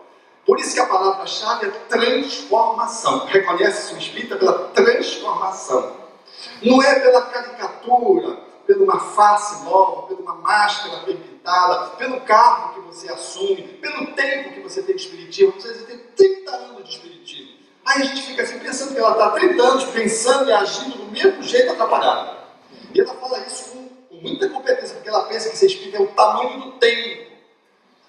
Por isso que a palavra-chave é transformação. Reconhece-se o espírita pela transformação. Não é pela caricatura, pela uma face nova, pela uma máscara bem pintada, pelo cargo que você assume, pelo tempo que você tem de espiritismo. Você tem 30 anos de espiritismo. Aí a gente fica assim pensando que ela está há 30 anos pensando e agindo do mesmo jeito atrapalhado. E ela fala isso com muita competência, porque ela pensa que ser espírita é o tamanho do tempo.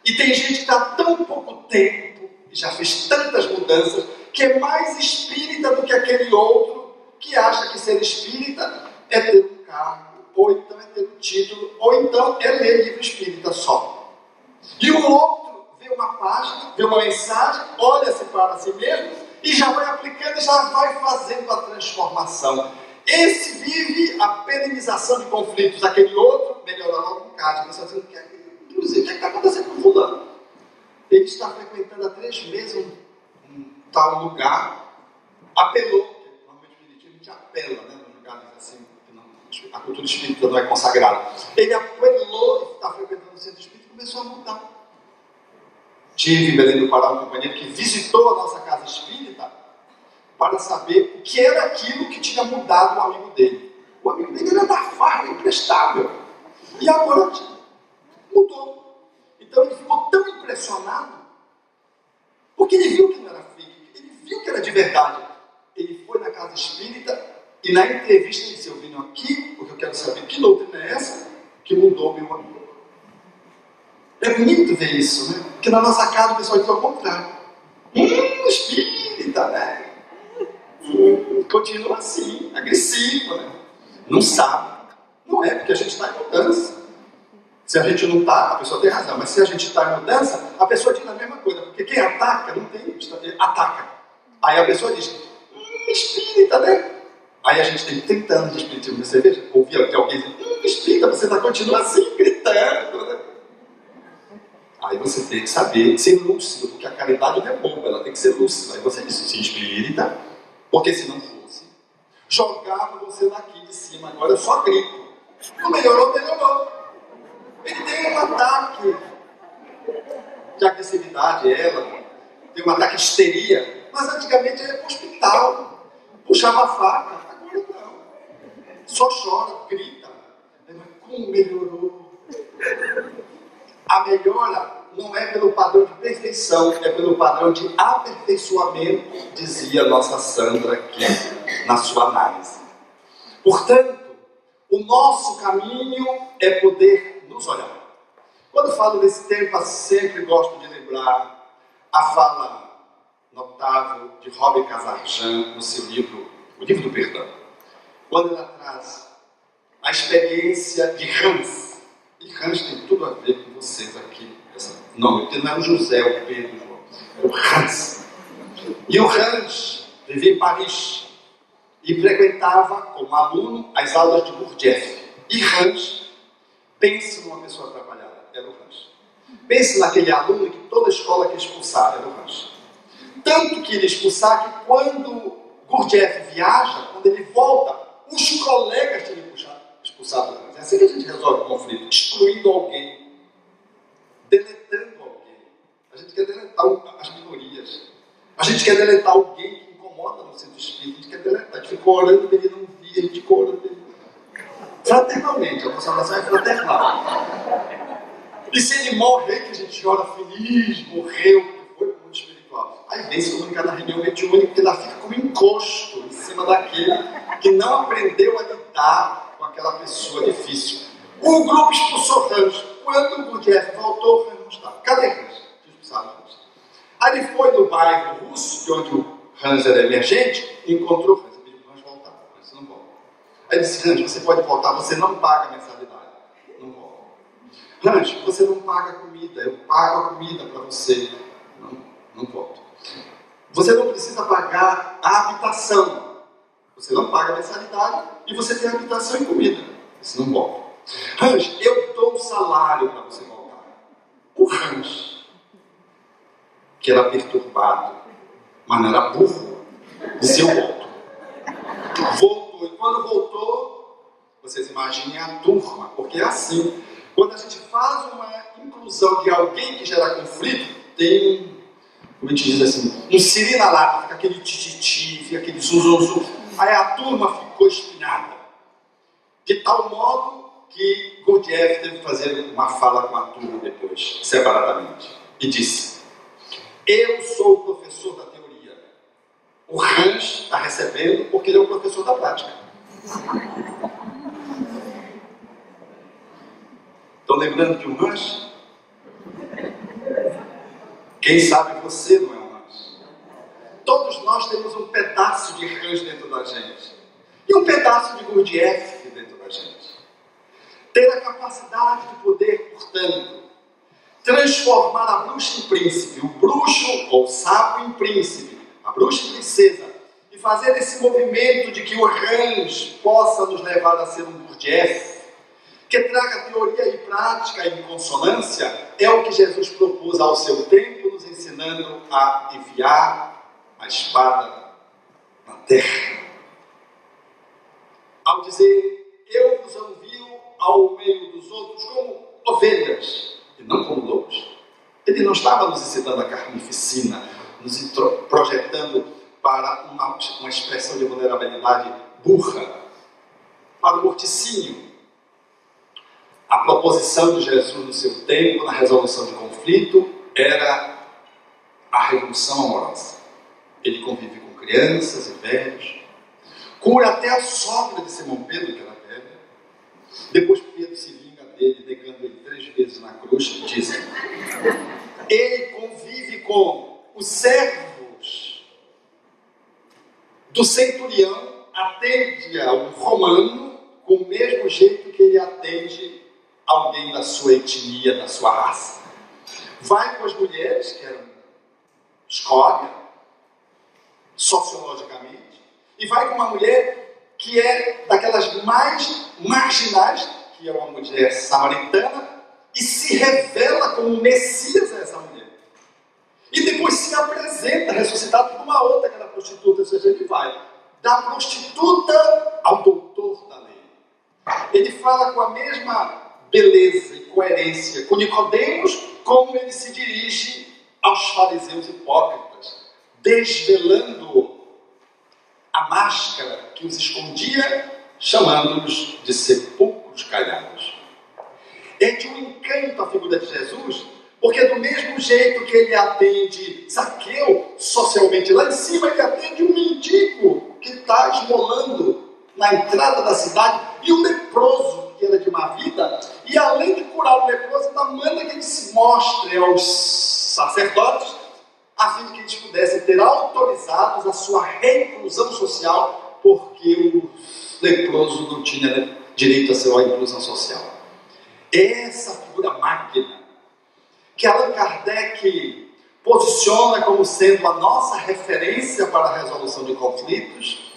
E tem gente que está há tão pouco tempo e já fez tantas mudanças que é mais espírita do que aquele outro que acha que ser espírita é ter um cargo, ou então é ter um título, ou então é ler livro espírita só. E o outro vê uma página, vê uma mensagem, olha-se para si mesmo e já vai aplicando e já vai fazendo a transformação. Esse vive a penalização de conflitos, aquele outro melhora logo um caso. A pessoa diz, o que está acontecendo com fulano? Ele está frequentando há 3 meses um tal lugar, apelou, porque normalmente o espiritismo apela, né, nos lugares assim, que não, a cultura espírita não é consagrada. Ele apelou e está frequentando no centro espírita e começou a mudar. Tive em Belém do Pará um companheiro que visitou a nossa casa espírita para saber o que era aquilo que tinha mudado o amigo dele. O amigo dele era da farra, imprestável. E agora mudou. Então ele ficou tão impressionado, porque ele viu que não era fake, ele viu que era de verdade. Ele foi na casa espírita e na entrevista ele disse: eu vim aqui porque eu quero saber que doutrina é essa que mudou meu amigo. É bonito ver isso, né? Porque na nossa casa o pessoal diz ao contrário. Espírita, né? Continua assim, agressivo, né? Não sabe. Não é, porque a gente está em mudança. Se a gente não está, a pessoa tem razão. Mas se a gente está em mudança, a pessoa diz a mesma coisa. Porque quem ataca, não tem... Ataca. Aí a pessoa diz: espírita, né? Aí a gente tem 30 anos de espiritismo. Você vê, ouvia que alguém diz: espírita, você continua assim, gritando, né? Aí você tem que saber ser lúcido, porque a caridade não é boba, ela tem que ser lúcida. Aí você diz: se espírita, porque se não fosse, jogava você daqui de cima. Agora eu só grito. Não melhorou, melhorou. Ele tem um ataque de agressividade, ela tem um ataque de histeria, mas antigamente ele ia para o hospital, puxava a faca. Agora não. Só chora, grita. Mas como melhorou? A melhora não é pelo padrão de perfeição, é pelo padrão de aperfeiçoamento, dizia nossa Sandra aqui na sua análise. Portanto, o nosso caminho é poder nos olhar. Quando falo desse tempo, sempre gosto de lembrar a fala notável de Robert Casarjan no seu livro, O Livro do Perdão. Quando ela traz a experiência de Hans. E Hans tem tudo a ver com vocês aqui. Não, porque não era o José, o Pedro, o João. Era o Hans. E o Hans vivia em Paris e frequentava, como aluno, as aulas de Gurdjieff. E Hans, pense numa pessoa atrapalhada, era o Hans. Pense naquele aluno que toda a escola quer expulsar, era o Hans. Tanto que ele expulsar que quando Gurdjieff viaja, quando ele volta, os colegas tinham expulsado o Hans. É assim que a gente resolve o conflito, excluindo alguém, deletando alguém. A gente quer deletar as minorias. A gente quer deletar alguém que incomoda no centro espírita. A gente quer deletar. A gente ficou orando para ele não vir, a gente ficou orando para ele. Fraternalmente, a nossa oração é fraternal. E se ele morrer, que a gente ora feliz, morreu, foi para o mundo espiritual. Aí vem se comunicar na reunião mediúnica, porque ela fica como encosto em cima daquele que não aprendeu a lidar com aquela pessoa difícil. O grupo expulsou Hans. Quando o Gurdjieff voltou, Hans não estava. Cadê Hans? Expulsaram Hans. Aí ele foi no bairro russo, de onde o Hans era emergente, e encontrou Hans. Ele pediu para o Hans voltar. Hans não volta. Aí ele disse: Hans, você pode voltar, você não paga mensalidade. Não volta. Hans, você não paga comida, eu pago a comida para você. Não volta. Você não precisa pagar a habitação. Você não paga a mensalidade e você tem habitação e comida. Você não volta. Hans, eu dou um salário para você voltar. O Hans, que era perturbado, mas não era burro, disse: eu volto. Voltou. E quando voltou, vocês imaginem a turma, porque é assim. Quando a gente faz uma inclusão de alguém que gera conflito, tem, como a gente diz assim, um siri na lata, fica aquele tititi, fica aquele zuzunzu. Aí a turma ficou espinhada. De tal modo que Gurdjieff teve que fazer uma fala com a turma depois, separadamente. E disse: eu sou o professor da teoria. O Hans está recebendo porque ele é o professor da prática. Estão lembrando de um Hans? Quem sabe você não é um Hans. Todos nós temos um pedaço de Hans dentro da gente. E um pedaço de Gurdjieff dentro da gente. Ter a capacidade de poder, portanto, transformar a bruxa em príncipe, o bruxo ou sábio em príncipe, a bruxa em princesa, e fazer esse movimento de que o Hans possa nos levar a ser um Gurdjieff, que traga teoria e prática em consonância, é o que Jesus propôs ao seu tempo, nos ensinando a enfiar a espada na terra. Ao dizer: eu vos envio ao meio dos outros como ovelhas e não como lobos. Ele não estava nos incitando à carnificina, nos projetando para uma expressão de vulnerabilidade burra, para o morticínio. A proposição de Jesus no seu tempo, na resolução de conflito, era a revolução amorosa. Ele convive com crianças e velhos, cura até a sogra de Simão Pedro, que era velha. Depois Pedro se vinga dele, negando ele 3 vezes na cruz, dizem. Ele convive com os servos do centurião, atende a um romano com o mesmo jeito que ele atende alguém da sua etnia, da sua raça. Vai com as mulheres, que eram escória, sociologicamente, e vai com uma mulher que é daquelas mais marginais, que é uma mulher samaritana, e se revela como Messias a essa mulher. E depois se apresenta ressuscitado por uma outra, que era prostituta, ou seja, ele vai da prostituta ao doutor da lei. Ele fala com a mesma beleza e coerência com Nicodemos, como ele se dirige aos fariseus hipócritas, desvelando a máscara que os escondia, chamando-os de sepulcros calhados. É de um encanto a figura de Jesus, porque do mesmo jeito que ele atende Zaqueu, socialmente lá em cima, ele atende um mendigo que está esmolando na entrada da cidade, e o leproso, que era de má vida, e além de curar o leproso, ainda manda que ele se mostre aos sacerdotes, a fim de que eles pudessem ter autorizados a sua reinclusão social, porque o leproso não tinha direito a sua inclusão social. Essa figura magna, que Allan Kardec posiciona como sendo a nossa referência para a resolução de conflitos,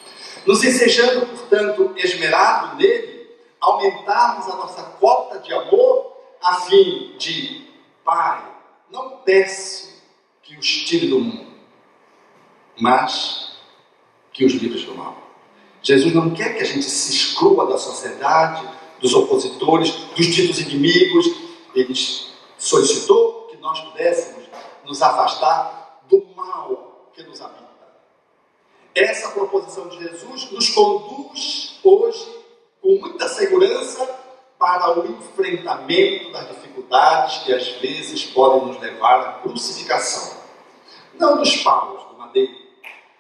nos ensejando, portanto, esmerado nele, aumentarmos a nossa cota de amor, a fim de, Pai, não peço que os tire do mundo, mas que os livre do mal. Jesus não quer que a gente se exclua da sociedade, dos opositores, dos ditos inimigos. Ele solicitou que nós pudéssemos nos afastar do mal que nos habita. Essa proposição de Jesus nos conduz hoje com muita segurança para o enfrentamento das dificuldades que às vezes podem nos levar à crucificação. Não dos paus do madeiro,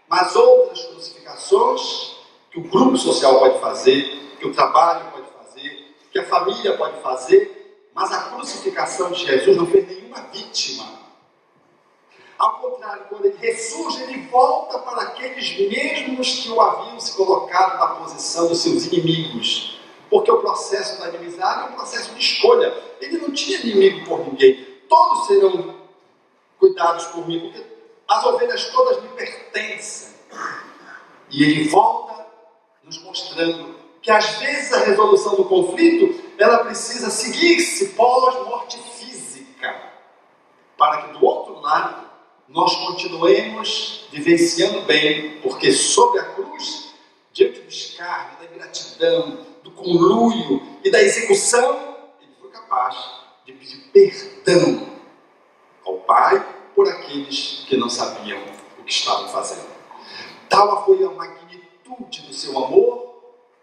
mas outras crucificações que o grupo social pode fazer, que o trabalho pode fazer, que a família pode fazer, mas a crucificação de Jesus não fez nenhuma vítima. Ao contrário, quando ele ressurge, ele volta para aqueles mesmos que o haviam se colocado na posição dos seus inimigos. Porque o processo da inimizade é um processo de escolha. Ele não tinha inimigo por ninguém. Todos serão cuidados por mim, porque as ovelhas todas me pertencem. E ele volta nos mostrando que às vezes a resolução do conflito, ela precisa seguir-se pós-morte física, para que do outro lado nós continuemos vivenciando bem, porque sobre a cruz, diante do escárnio, da ingratidão, do conluio e da execução, ele foi capaz de pedir perdão ao Pai por aqueles que não sabiam o que estavam fazendo. Tal foi a magnitude do seu amor,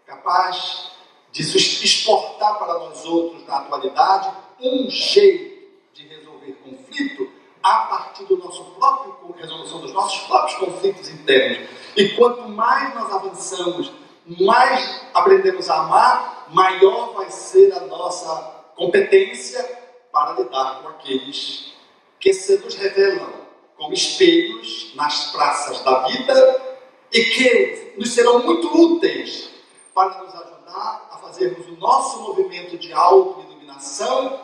capaz de exportar para nós outros, na atualidade, um jeito de resolver conflito a partir do nosso próprio resolução dos nossos próprios conflitos internos. E quanto mais nós avançamos, mais aprendemos a amar, maior vai ser a nossa competência para lidar com aqueles que se nos revelam como espelhos nas praças da vida e que nos serão muito úteis para nos ajudar a fazermos o nosso movimento de auto-iluminação,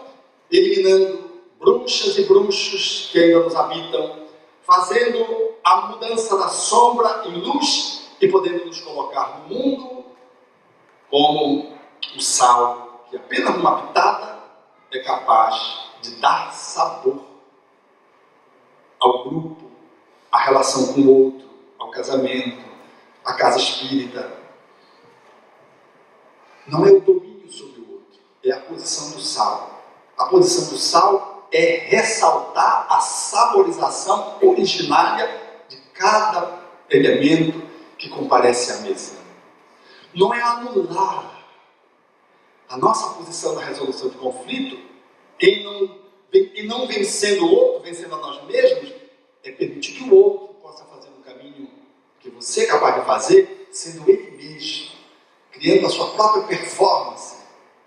eliminando bruxas e bruxos que ainda nos habitam, fazendo a mudança da sombra em luz e podendo nos colocar no mundo como o sal, que apenas numa pitada é capaz de dar sabor ao grupo, à relação com o outro, ao casamento, à casa espírita. Não é o domínio sobre o outro, é a posição do sal. A A posição do sal é ressaltar a saborização originária de cada elemento que comparece à mesa. Não é anular a nossa posição na resolução de conflito e não vencendo o outro, vencendo a nós mesmos, é permitir que o outro possa fazer um caminho que você é capaz de fazer, sendo ele mesmo, criando a sua própria performance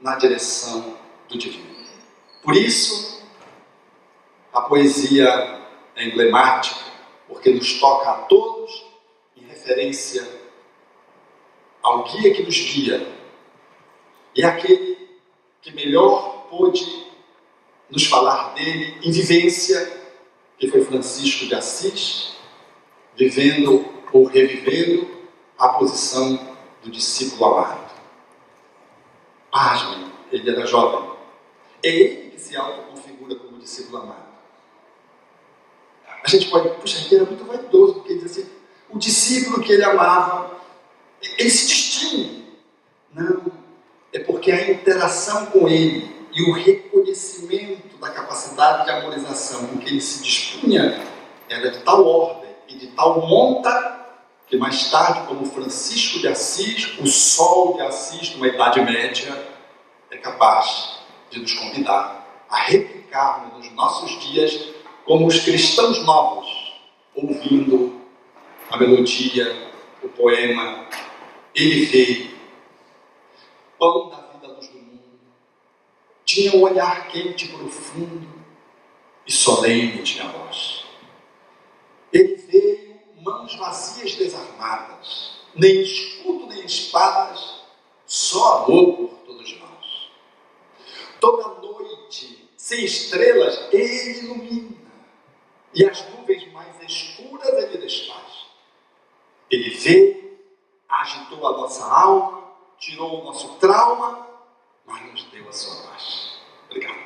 na direção do divino. Por isso, a poesia é emblemática, porque nos toca a todos em referência ao guia que nos guia. E é aquele que melhor pôde nos falar dele em vivência, que foi Francisco de Assis, vivendo ou revivendo a posição do discípulo amado. Pasmem, ele era jovem. É ele que se autoconfigura como discípulo amado. A gente pode, puxa, ele era muito vaidoso, porque ele diz assim, o discípulo que ele amava, ele se distingue. Não, é porque a interação com ele e o reconhecimento da capacidade de amorização com que ele se dispunha era de tal ordem e de tal monta que mais tarde, como Francisco de Assis, o sol de Assis, numa Idade Média, é capaz de nos convidar a replicarmos nos nossos dias como os cristãos novos, ouvindo a melodia, o poema, ele veio, pão da vida, luz do mundo, tinha um olhar quente e profundo e solene tinha a voz. Ele veio, mãos vazias desarmadas, nem escudo nem espadas, só amor por todos nós. Toda noite, sem estrelas, ele ilumina, e as nuvens mais escuras ele desfaz. Ele veio, agitou a nossa alma, tirou o nosso trauma, mas nos deu a sua paz. Obrigado.